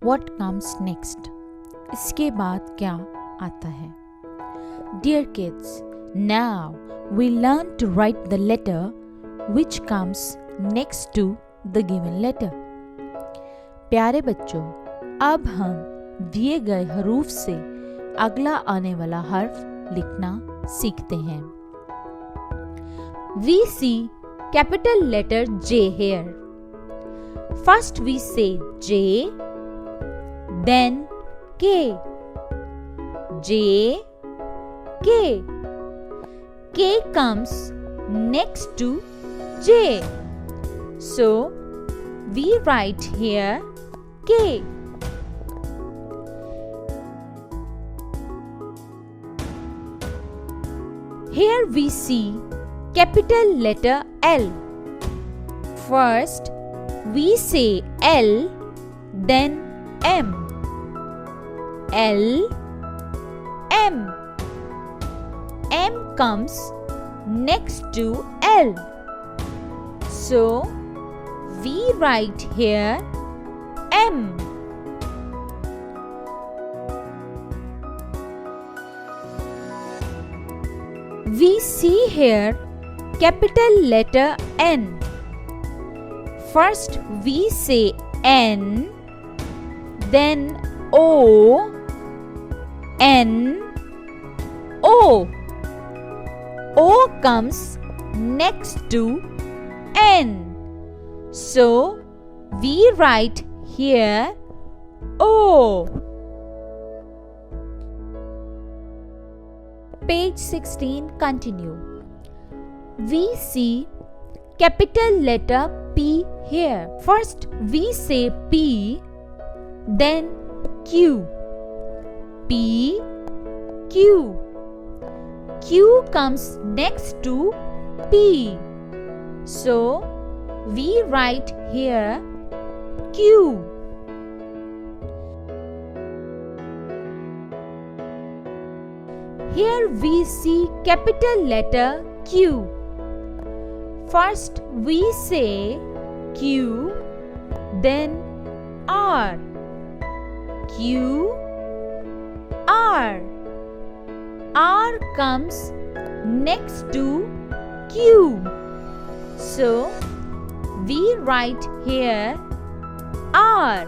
What comes next? इसके बाद क्या आता है? Dear kids, now we learn to write the letter which comes next to the given letter. प्यारे बच्चों, अब हम दिए गए हरूफ से अगला आने वाला हर्फ लिखना सीखते हैं. We see capital letter J here. First we say J, then K. J, K. K comes next to J. So we write here K. Here we see capital letter L. First we say L, then M. L, M. M comes next to L. So we write here M. We see here capital letter N. First we say N, then O, N, O. O comes next to N. So we write here O. Page 16 continue. We see capital letter P here. First we say P, then Q. P, Q. Q comes next to P. So we write here Q. Here we see capital letter Q. First we say Q, then R. Q, R. R comes next to Q. So we write here R.